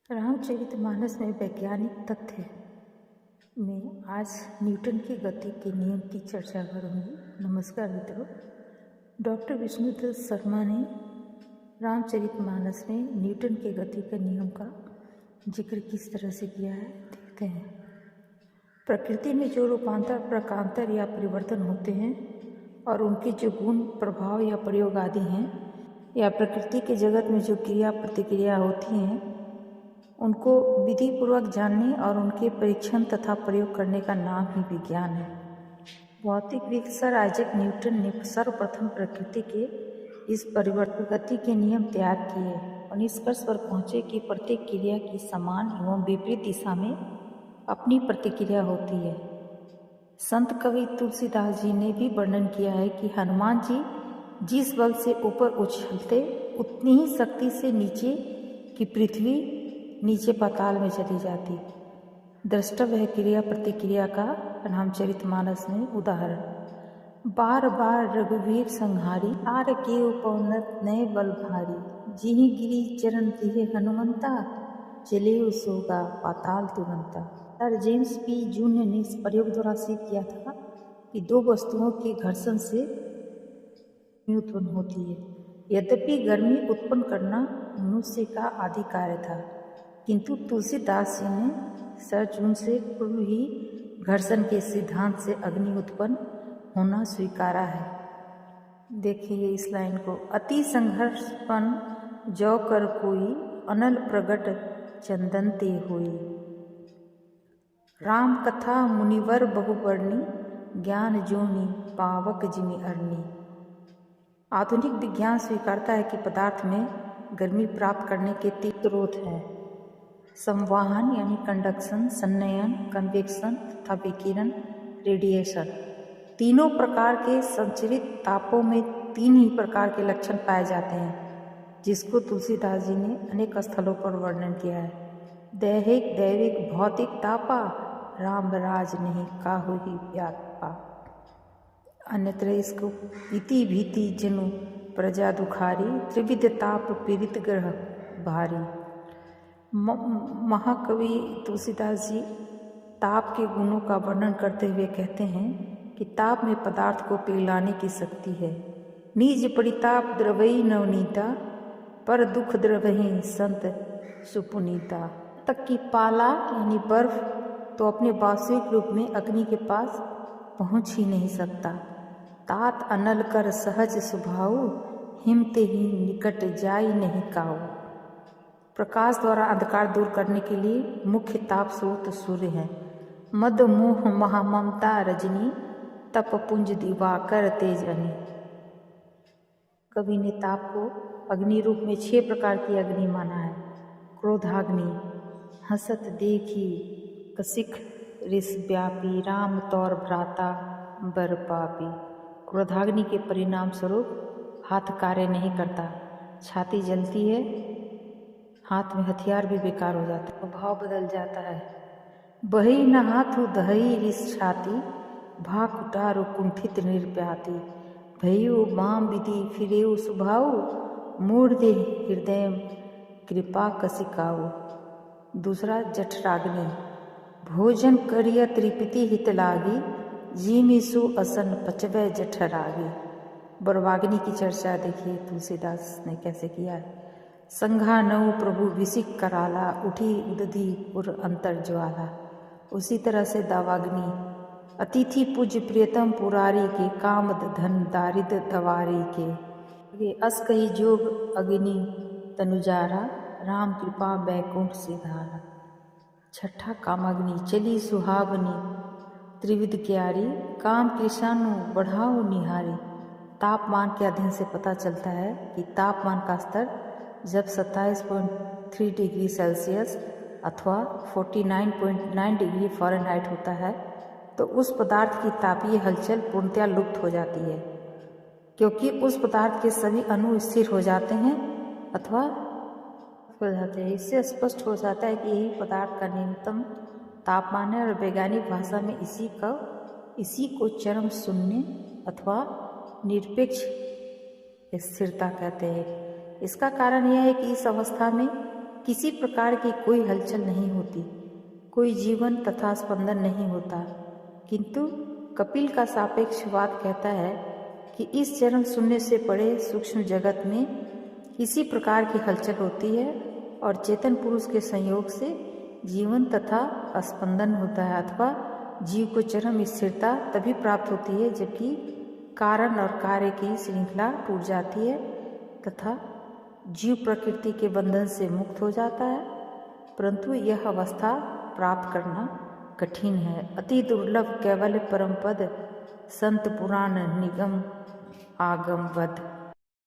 रामचरितमानस में वैज्ञानिक तथ्य में आज न्यूटन की गति के नियम की चर्चा करूंगी। नमस्कार मित्रों, डॉक्टर विष्णुदत्त शर्मा ने रामचरितमानस में न्यूटन के गति के नियम का जिक्र किस तरह से किया है, देखते हैं। प्रकृति में जो रूपांतर, प्रकांतर या परिवर्तन होते हैं और उनके जो गुण, प्रभाव या प्रयोग आदि हैं, या प्रकृति के जगत में जो क्रिया प्रतिक्रिया होती हैं, उनको विधि पूर्वक जानने और उनके परीक्षण तथा प्रयोग करने का नाम ही विज्ञान है। भौतिकविद सर आइजैक न्यूटन ने सर्वप्रथम प्रकृति के इस परिवर्तन गति के नियम तैयार किए और निष्कर्ष पर पहुंचे कि प्रत्येक क्रिया की समान एवं विपरीत दिशा में अपनी प्रतिक्रिया होती है। संत कवि तुलसीदास जी ने भी वर्णन किया है कि हनुमान जी जिस बल से ऊपर उछलते उतनी ही शक्ति से नीचे की पृथ्वी नीचे पाताल में चली जाती। द्रष्टव्य है क्रिया प्रतिक्रिया का रामचरितमानस में उदाहरण। बार बार रघुवीर संहारी, आर के उपौनत नए बल भारी, जिहि गिरी चरण दिहे हनुमंता, चले सोगा पाताल तुरंता। सर जेम्स पी जूनियर ने इस प्रयोग द्वारा सिद्ध किया था कि दो वस्तुओं के घर्षण से उत्पन्न होती है। यद्यपि गर्मी उत्पन्न करना मनुष्य का आदि कार्य था, किंतु तुलसीदास जी ने सर जून से पूर्व ही घर्षण के सिद्धांत से अग्नि उत्पन्न होना स्वीकारा है। देखिए इस लाइन को। अति संघर्षपन जो कर कोई, अनल प्रगट चंदन ते होई, राम कथा मुनिवर बहुवर्णी, ज्ञान जोनि पावक जिमि अरणी। आधुनिक विज्ञान स्वीकारता है कि पदार्थ में गर्मी प्राप्त करने के तीन स्रोत हैं: संवाहन यानी कंडक्शन, संनयन कन्वेक्शन तथा विकिरण रेडिएशन। तीनों प्रकार के संचरित तापों में तीन ही प्रकार के लक्षण पाए जाते हैं, जिसको तुलसीदास जी ने अनेक स्थलों पर वर्णन किया है। दैहिक दैविक भौतिक तापा, राम राज नहीं काहू ही व्यापा। अन्यत्र इसको इति भीति जनु प्रजा दुखारी, त्रिविध ताप पीड़ित ग्रह भारी। महाकवि तुलसीदास जी ताप के गुणों का वर्णन करते हुए कहते हैं कि ताप में पदार्थ को पिघलाने की शक्ति है। निज परिताप द्रवई नवनीता, पर दुख द्रवही संत सुपुनीता। तक की पाला यानी बर्फ तो अपने वास्तविक रूप में अग्नि के पास पहुंच ही नहीं सकता। तात अनल कर सहज स्वभाव, हिमते ही निकट जाई नहीं काऊ। प्रकाश द्वारा अंधकार दूर करने के लिए मुख्य ताप स्रोत सूर्य है। मद मोह महाममता रजनी, तप पुंज दिवाकर तेज अनी। कवि ने ताप को अग्नि रूप में 6 प्रकार की अग्नि माना है। क्रोधाग्नि, हसत देखी कसिक रिस व्यापी, राम तौर भ्राता बर पापी। क्रोधाग्नि के परिणाम स्वरूप हाथ कार्य नहीं करता, छाती जलती है, हाथ में हथियार भी बेकार हो जाता है, भाव बदल जाता है। बही न हाथु दहई रिस छाती, भा कुटारु कुंठित निर्प्याती। भयु माम विधि फिरेउ सुभाऊ, मूर्धे हृदय कृपा कसिकाऊ। दूसरा जठराग्नि, भोजन करिय त्रिपिति हित लागी, जीमिसु असन पचवै जठरागी। बरवाग्नि की चर्चा देखिए तुलसीदास ने कैसे किया है। संघा नऊ प्रभु विसिक कराला, उठी उदधि उर अंतर ज्वाला। उसी तरह से दावाग्नि, अतिथि पूज्य प्रियतम पुरारी के, काम धन दारिद दवारी के। अस कही जोग अग्नि तनुजारा, राम कृपा बैकुंठ सिधारा। छठा कामाग्नि, चली सुहावनी त्रिविध क्यारी, काम कृषाणु बढ़ाओ निहारी। तापमान के अध्ययन से पता चलता है कि तापमान का स्तर जब 27.3 डिग्री सेल्सियस अथवा 49.9 डिग्री फ़ारेनहाइट होता है तो उस पदार्थ की तापीय हलचल पूर्णतया लुप्त हो जाती है, क्योंकि उस पदार्थ के सभी अणु स्थिर हो जाते हैं अथवा हो जाते हैं। इससे स्पष्ट हो जाता है कि यही पदार्थ का न्यूनतम तापमान है और वैज्ञानिक भाषा में इसी को चरम शून्य अथवा निरपेक्ष स्थिरता कहते हैं। इसका कारण यह है कि इस अवस्था में किसी प्रकार की कोई हलचल नहीं होती, कोई जीवन तथा स्पंदन नहीं होता। किंतु कपिल का सापेक्षवाद कहता है कि इस चरम शून्य से परे सूक्ष्म जगत में किसी प्रकार की हलचल होती है और चेतन पुरुष के संयोग से जीवन तथा स्पंदन होता है, अथवा जीव को चरम स्थिरता तभी प्राप्त होती है जबकि कारण और कार्य की श्रृंखला टूट जाती है तथा जीव प्रकृति के बंधन से मुक्त हो जाता है। परंतु यह अवस्था प्राप्त करना कठिन है। अति दुर्लभ कैवल्य परम पद संत पुराण निगम आगम वद।